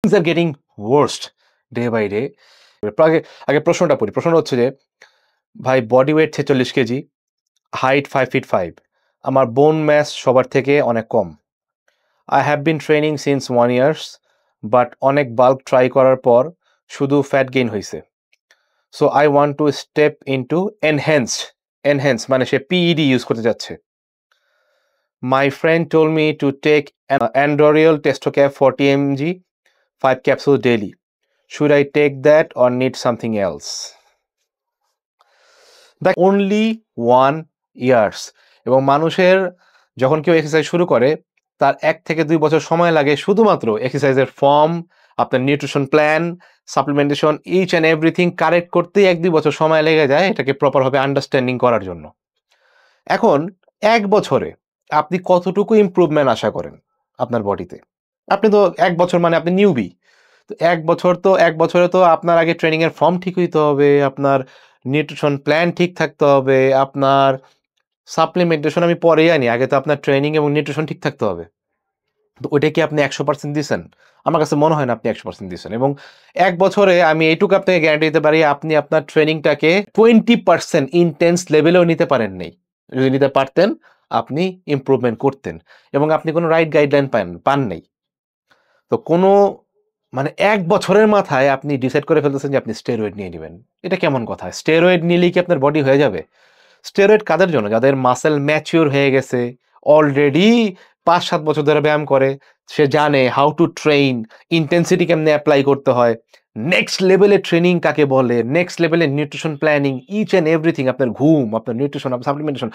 things are getting worst day by day. আগে আগে প্রশ্নটা পড়ি। প্রশ্নটা হচ্ছে যে, ভাই body weight 46 KG, height 5 feet 5, আমার বোন ম্যাস সবার থেকে অনেক কম। I have been training since 1 years, but অনেক বাল্ক ট্রাই করার পর শুধু ফ্যাট গেইন হইছে। So I want to step into enhanced মানে সে PED ইউজ করতে যাচ্ছে। My friend told me to take an Andorial Testocap 40 mg, 5 capsules daily. Should I take that or need something else? That only 1 years. এবং মানুষের যখন কেউ exercise শুরু করে তার 1 থেকে 2 বছর সময় লাগে শুধুমাত্র এক্সারসাইজের ফর্ম, আপনার nutrition plan, supplementation, each and everything correct করতেই 1-2 বছর সময় লেগে যায় এটাকে প্রপারভাবে আন্ডারস্ট্যান্ডিং করার জন্য। এখন 1 বছরে আপনি কতটুকু ইমপ্রুভমেন্ট আশা করেন আপনার বডিতে? আপনি তো 1 বছর মানে আপনি নিউবি। তো 1 বছরে তো আপনার আগে ট্রেনিং এর ফর্ম ঠিক হইতে হবে, আপনার নিউট্রিশন প্ল্যান ঠিক থাকতে হবে, আপনার সাপ্লিমেন্টেশন আমি পরেই আনি, আগে তো আপনার ট্রেনিং এবং নিউট্রিশন ঠিক থাকতে হবে। তো ওইটা কি আপনি 100% দিছেন? আমার কাছে মনে হয় না আপনি 100% দিছেন। এবং 1 বছরে আমি এইটুকু আপনাকে গ্যারান্টি দিতে পারি আপনি আপনার ট্রেনিংটাকে 20% ইনটেন্স লেভেলেও নিতে পারেন নাই। যদি নিতে পারতেন আপনি ইমপ্রুভমেন্ট করতেন এবং আপনি কোনো রাইট গাইডলাইন পান নাই। তো কোনো মানে 1 বছরের মাথায় আপনি ডিসাইড করে ফেলতেছেন যে আপনি স্টেরয়েড নিয়ে নিবেন। এটা কেমন কথা? স্টেরয়েড নিলেই কি আপনার বডি হয়ে যাবে? স্টেরয়েড কাদের জন্য? যাদের মাসল ম্যাচিউর হয়ে গেছে, অলরেডি ৫-৭ বছর ধরে ব্যায়াম করে, সে জানে হাউ টু ট্রেইন, ইনটেনসিটি কেমনে এপ্লাই করতে হয়, নেক্সট লেভেলের ট্রেনিং কাকে বলে, নেক্সট লেভেলের nutrition planning, each and everything, আপনার ঘুম, আপনার নিউট্রিশন, আপনার সাপ্লিমেন্টেশন,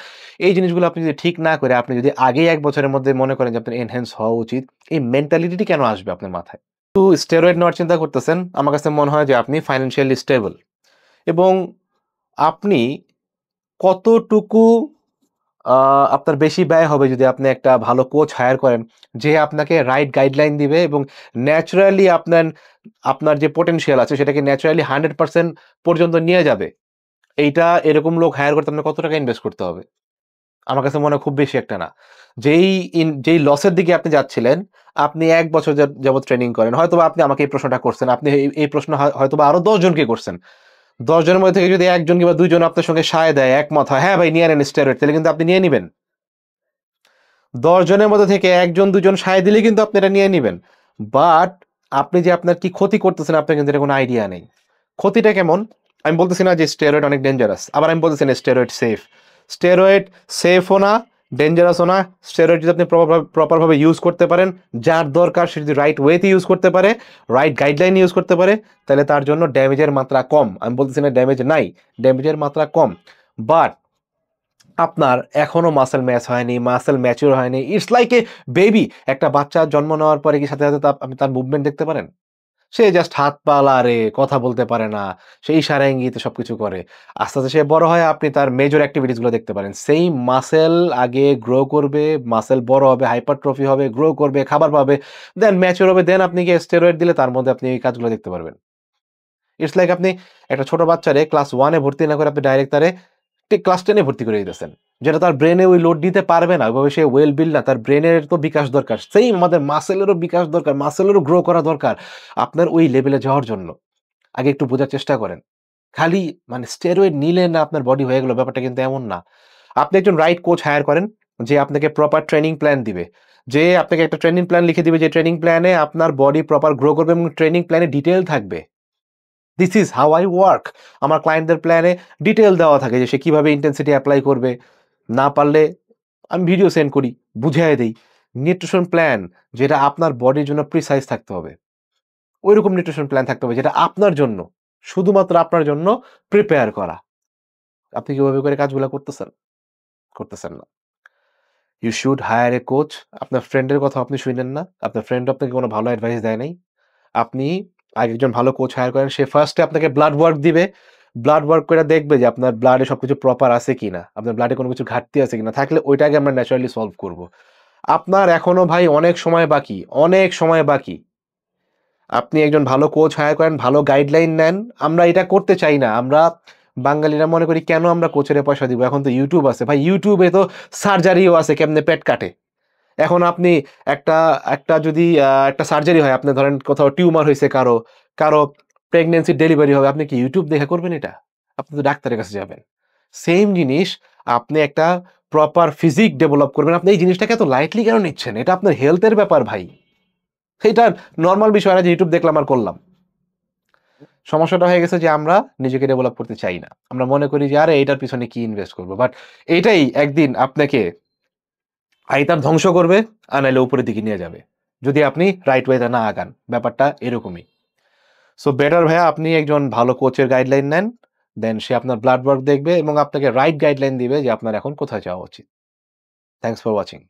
এই জিনিসগুলো আপনি যদি ঠিক না করে আপনি যদি আগেই ১ বছরের মধ্যে মনে করেন যে আপনার এনহ্যান্স হওয়া উচিত, এই মেন্টালিটিটি কেন আসবে আপনার মাথায়? তো স্টেরয়েড নেওয়ার চিন্তা করতেছেন, আমার কাছে মনে হয় যে আপনি ফাইন্যান্সিয়ালি স্টেবল এবং আপনি কতটুকু আপনার বেশি ব্যয় হবে যদি আপনি একটা ভালো কোচ হায়ার করেন, যে আপনাকে রাইট গাইডলাইন দিবে এবং ন্যাচারালি আপনার যে পটেনশিয়াল আছে সেটাকে ন্যাচারালি 100% পর্যন্ত নিয়ে যাবে। এরকম লোক হায়ার করতে আপনার কত টাকা ইনভেস্ট করতে হবে? আমার কাছে মনে হয় খুব বেশি একটা না। যেই লসের দিকে আপনি যাচ্ছিলেন, আপনি ১ বছর যাবৎ ট্রেনিং করেন। হয়তোবা আপনি আমাকে এই প্রশ্নটা করছেন। আপনি এই প্রশ্ন হয়তোবা আরো ১০ জনকে করছেন। ১০ জনের মধ্যে থেকে যদি ১ জন কিংবা ২ জন আপনার সঙ্গে সায় দেয়, একমত হয়, "হ্যাঁ ভাই নিয়ে নেন স্টেরয়েড", তাহলে কিন্তু আপনি নিয়ে নিবেন। ১০ জনের মধ্যে থেকে ১ জন ২ জন সায় দিলেই কিন্তু আপনি এটা নিয়ে নিবেন। বাট আপনি যে আপনার কি ক্ষতি করতেছেন আপনার কিন্তু এটার কোনো আইডিয়া নেই। ক্ষতিটা কেমন? আমি বলতেছি না যে স্টেরয়েড অনেক ডেঞ্জারাস। আবার আমি বলতেছি না স্টেরয়েড সেফ। স্টেরয়েড সেফও না, ডেঞ্জারাসও না। স্টেরয়েড যদি আপনি প্রপারভাবে ইউজ করতে পারেন, যার দরকার সে যদি রাইট ওয়েতে ইউজ করতে পারে, রাইট গাইডলাইন ইউজ করতে পারে, তাহলে তার জন্য ড্যামেজের মাত্রা কম। আমি বলতেছি না ড্যামেজ নাই, ড্যামেজের মাত্রা কম। বাট আপনার এখনো মাসল ম্যাচ হয়নি, মাসল ম্যাচিউর হয়নি। It's like a baby. একটা বাচ্চা জন্ম নেওয়ার পরে কি সাথে আপনি তার মুভমেন্ট দেখতে পারেন? সে জাস্ট হাত পা লাড়ে, কথা বলতে পারে না। সে ইশারা ইঙ্গিতে সবকিছু করে। আস্তে, আস্তে সে বড় হয়, আপনি তার মেজর এক্টিভিটিস গুলো দেখতে পারেন। সেইম মাসল আগে গ্রো করবে, মাসল বড় হবে, হাইপারট্রফি হবে, গ্রো করবে, খাবার পাবে, দেন ম্যাচিউর হবে, দেন আপনি গিয়ে স্টেরয়েড দিলে তার মধ্যে আপনি এই কাজগুলো দেখতে পারবেন। ইটস লাইক আপনি একটা ছোট বাচ্চারে ক্লাস 1 এ ভর্তি না করে আপনি ডাইরেক্ট তারে ক্লাস 10 এ ভর্তি করে দিতেছেন। যেটা তার ব্রেনে ওই লোড নিতে পারবে না। ওইভাবে সে ওয়েল বিল্ড না। তার ব্রেনের তো বিকাশ দরকার। সেইম আমাদের মাসলেরও বিকাশ দরকার, মাসলেরও গ্রো করা দরকার আপনার ওই লেভেলে যাওয়ার জন্য। আগে একটু বোঝার চেষ্টা করেন। খালি মানে স্টেরয়েড নিলেন না আপনার বডি হয়ে গেল, ব্যাপারটা কিন্তু এমন না। আপনি একজন রাইট কোচ হায়ার করেন, যে আপনাকে প্রপার ট্রেনিং প্ল্যান দিবে। যে আপনাকে একটা ট্রেনিং প্ল্যান লিখে দিবে, যে ট্রেনিং প্ল্যানে আপনার বডি প্রপার গ্রো করবে এবং ট্রেনিং প্ল্যানে ডিটেইল থাকবে। This is how I work. আমার ক্লায়েন্টদের প্ল্যানে ডিটেইল দেওয়া থাকে যে সে কিভাবে ইনটেনসিটি এপ্লাই করবে। না পারলে আমি ভিডিও সেন্ড করি, বুঝাইয়া দেই। নিউট্রিশন প্ল্যান যেটা আপনার বডির জন্য প্রিসাইজ থাকতে হবে। ঐরকম নিউট্রিশন প্ল্যান থাকতে হবে যেটা আপনার জন্য, শুধুমাত্র আপনার জন্য প্রিপেয়ার করা। আপনি কি ওভাবে করে কাজগুলা করতেছেন? করতেছেন না। You should hire a coach. আপনার ফ্রেন্ডের কথা আপনি শুইনেন না। আপনার ফ্রেন্ড আপনাকে কোনো ভালো অ্যাডভাইস দেয় নাই। আপনি আগে একজন ভালো কোচ হায়ার করেন। সে ফার্স্ট এ আপনাকে ব্লাড ওয়ার্ক দিবে। ব্লাড ওয়ার্ক কইরা দেখবে যে আপনার ব্লাডে সবকিছু প্রপার আছে কিনা। আপনার ব্লাডে কোনো কিছু ঘাটতি আছে কিনা। থাকলে ওইটাকে আমরা ন্যাচারালি সলভ করব। আপনার এখনো ভাই অনেক সময় বাকি, অনেক সময় বাকি। আপনি একজন ভালো কোচ হায়ার করেন, ভালো গাইডলাইন নেন। আমরা এটা করতে চাই না। আমরা বাঙালিরা মনে করি কেন আমরা কোচের পয়সা দিব? এখন তো YouTube আছে। ভাই YouTube এ তো সার্জারিও আছে কেমনে পেট কাটে। এখন আপনি একটা একটা যদি একটা সার্জারি হয়, আপনি ধরেন কোথাও টিউমার হইছে কারো প্রেগন্যান্সি ডেলিভারি হবে, আপনি কি YouTube দেখে করবেন এটা? আপনি তো ডাক্তারের কাছে যাবেন। সেইম জিনিস আপনি একটা প্রপার ফিজিক ডেভেলপ করবেন। আপনি এই জিনিসটাকে এত লাইটলি কেন নিচ্ছেন? এটা আপনার হেলথের ব্যাপার ভাই। এটা নরমাল বিষয় না যে YouTube দেখলাম আর করলাম। সমস্যাটা হয়ে গেছে যে আমরা নিজেকে ডেভেলপ করতে চাই না। আমরা মনে করি যে আরে এটার পিছনে কি ইনভেস্ট করব। বাট এটাই একদিন আপনাকে আইদার ধ্বংস করবে নাইলে উপরের দিকে নিয়ে যাবে। যদি আপনি রাইট ওয়েতে না আগান। ব্যাপারটা এরকমই। সো বেটার ভাইয়া আপনি একজন ভালো কোচের গাইডলাইন নেন। দেন সে আপনার ব্লাড ওয়ার্ক দেখবে এবং আপনাকে রাইট গাইডলাইন দিবে যে আপনার এখন কোথায় যাওয়া উচিত। Thanks for watching.